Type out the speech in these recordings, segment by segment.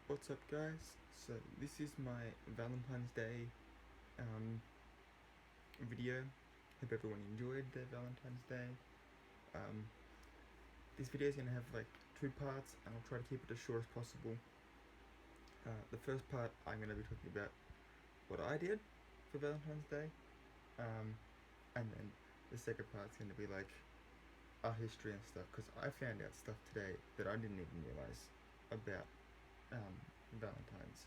What's up, guys? So this is my Valentine's Day video. Hope everyone enjoyed their Valentine's Day. This video is going to have like two parts, and I'll try to keep it as short as possible. The first part, I'm going to be talking about what I did for Valentine's Day, and then the second part is going to be like our history and stuff, because I found out stuff today that I didn't even realize about Valentine's.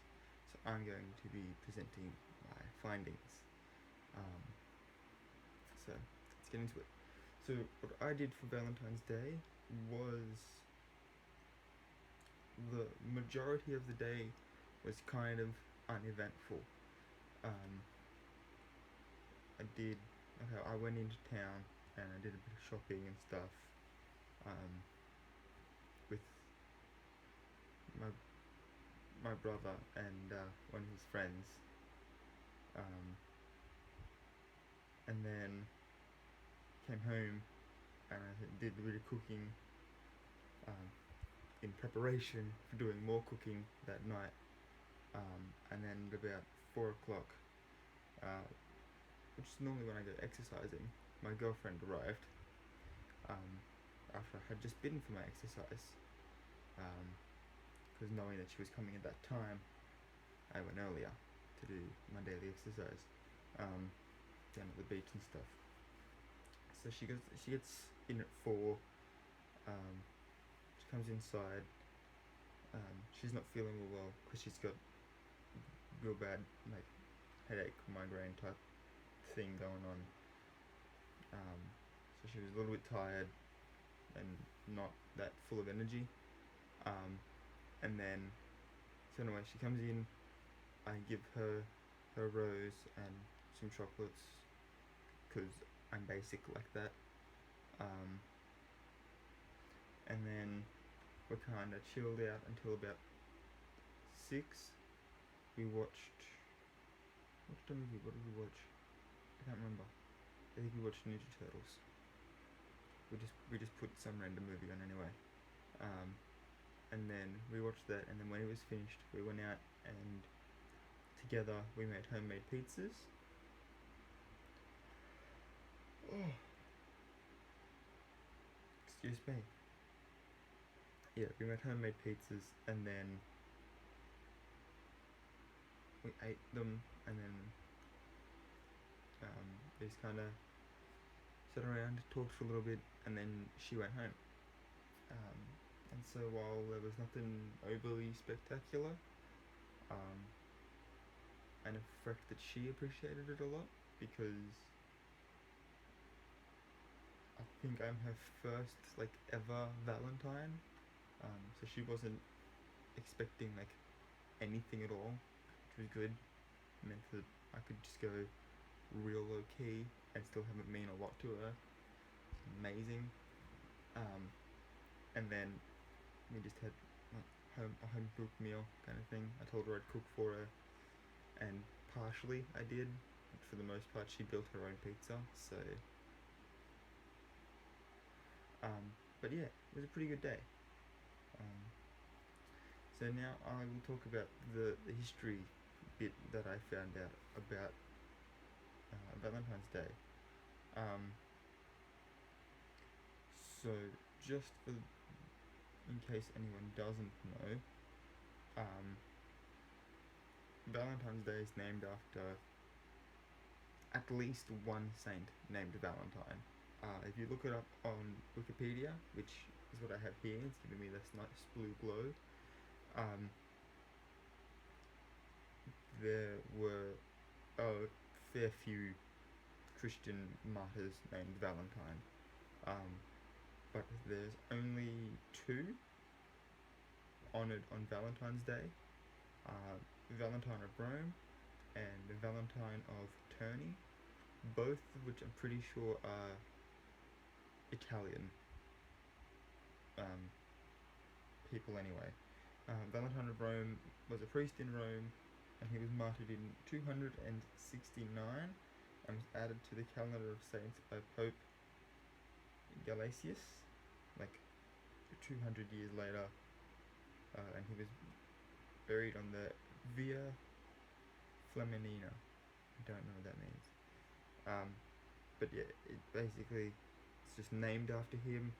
So I'm going to be presenting my findings. So let's get into it. So what I did for Valentine's Day was, the majority of the day was kind of uneventful. I went into town and I did a bit of shopping and stuff with my brother and one of his friends, and then came home and I did a bit of cooking in preparation for doing more cooking that night, and then at about 4 o'clock, which is normally when I go exercising, my girlfriend arrived after I had just been for my exercise, because knowing that she was coming at that time, I went earlier to do my daily exercise down at the beach and stuff. So she gets in at 4. She comes inside. She's not feeling real well because she's got real bad like headache, migraine type thing going on. So she was a little bit tired and not that full of energy. And then, so anyway, she comes in. I give her rose and some chocolates because I'm basic like that. And then we kind of chilled out until about 6. We watched a movie. What did we watch? I can't remember. I think we watched Ninja Turtles. We just put some random movie on anyway. And then we watched that, and then when it was finished, we went out and together we made homemade pizzas. Oh, excuse me. Yeah, we made homemade pizzas, and then we ate them, and then we just kind of sat around, talked for a little bit, and then she went home. And so while there was nothing overly spectacular, and the fact that she appreciated it a lot, because I think I'm her first like ever Valentine, so she wasn't expecting like anything at all, which was good. It meant that I could just go real low key and still have it mean a lot to her. Amazing. And then we just had like a home cooked meal kind of thing. I told her I'd cook for her, and partially I did, but for the most part she built her own pizza. So but yeah, it was a pretty good day. So now I will talk about the history bit that I found out about Valentine's Day. So just in case anyone doesn't know, Valentine's Day is named after at least one saint named Valentine. If you look it up on Wikipedia, which is what I have here, it's giving me this nice blue glow. There were a fair few Christian martyrs named Valentine, but there's only 2 honoured on Valentine's Day, Valentine of Rome and Valentine of Terni, both of which I'm pretty sure are Italian people anyway. Valentine of Rome was a priest in Rome, and he was martyred in 269 and was added to the calendar of saints by Pope Gelasius, like 200 years later, and he was buried on the Via Flaminia. I don't know what that means. But yeah, it's just named after him.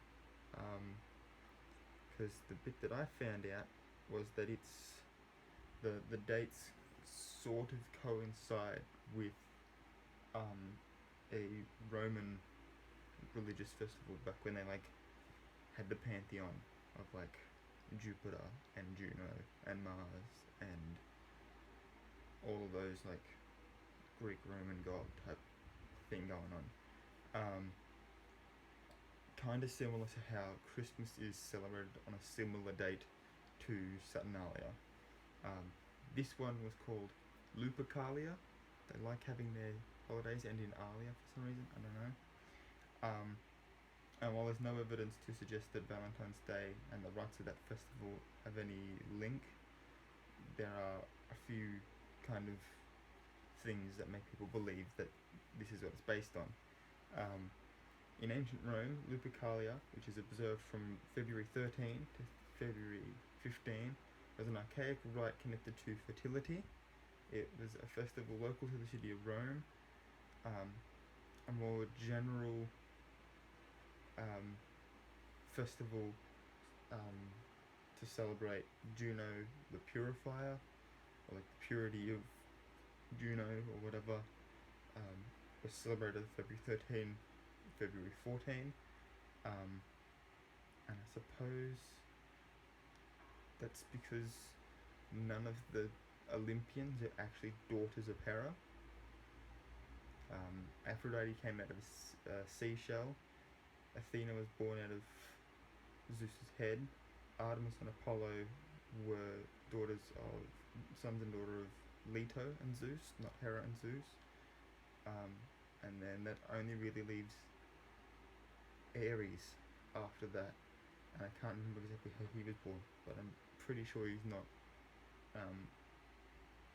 Because the bit that I found out was that it's the dates sort of coincide with a Roman religious festival back when they like had the pantheon of like Jupiter and Juno and Mars and all of those like Greek Roman god type thing going on. Kind of similar to how Christmas is celebrated on a similar date to Saturnalia. This one was called Lupercalia. They like having their holidays end in alia for some reason, I don't know. And while there's no evidence to suggest that Valentine's Day and the rites of that festival have any link, there are a few kind of things that make people believe that this is what it's based on. In ancient Rome, Lupercalia, which is observed from February 13 to February 15, was an archaic rite connected to fertility. It was a festival local to the city of Rome. A more general festival to celebrate Juno the Purifier, or like the purity of Juno or whatever, was celebrated February 13, February 14, and I suppose that's because none of the Olympians are actually daughters of Hera. Aphrodite came out of a seashell. Athena was born out of Zeus's head. Artemis and Apollo were sons and daughter of Leto and Zeus, not Hera and Zeus. And then that only really leaves Ares after that, and I can't remember exactly how he was born, but I'm pretty sure he's not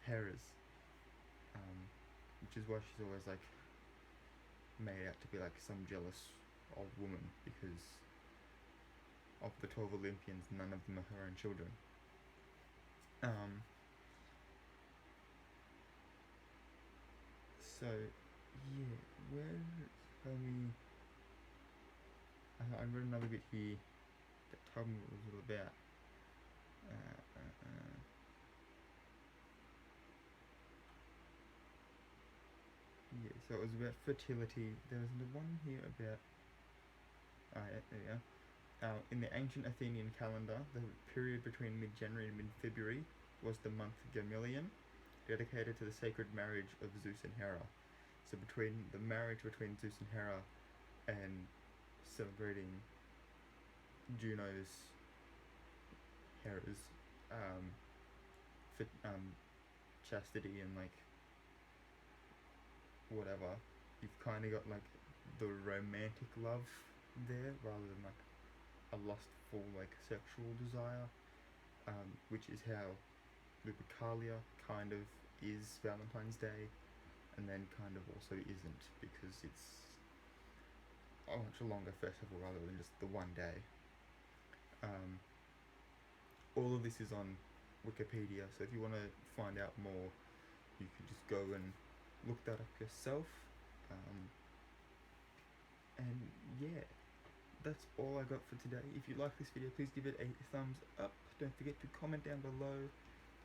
Hera's, which is why she's always like made out to be like some jealous old woman, because of the 12 Olympians, none of them are her own children. So yeah, where tell me. I read another bit here that told me what it was all about. Yeah, so it was about fertility. There was the one here about. Yeah, there we go. In the ancient Athenian calendar, the period between mid-January and mid-February was the month Gamilion, dedicated to the sacred marriage of Zeus and Hera. So between the marriage between Zeus and Hera and celebrating Juno's, Hera's chastity and like whatever, you've kind of got like the romantic love there rather than like a lustful like sexual desire, which is how Lupercalia kind of is Valentine's Day, and then kind of also isn't, because it's a much longer festival rather than just the one day. All of this is on Wikipedia, so if you want to find out more, you could just go and look that up yourself. And yeah, that's all I got for today. If you like this video, please give it a thumbs up. Don't forget to comment down below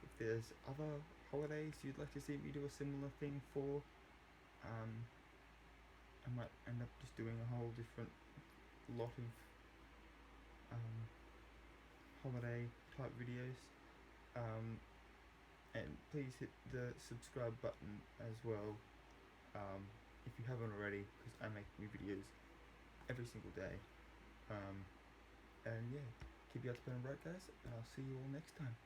if there's other holidays you'd like to see me do a similar thing for. I might end up just doing a whole different lot of holiday type videos. And please hit the subscribe button as well, if you haven't already, because I make new videos every single day. And yeah, keep your eyes open and bright, guys, and I'll see you all next time.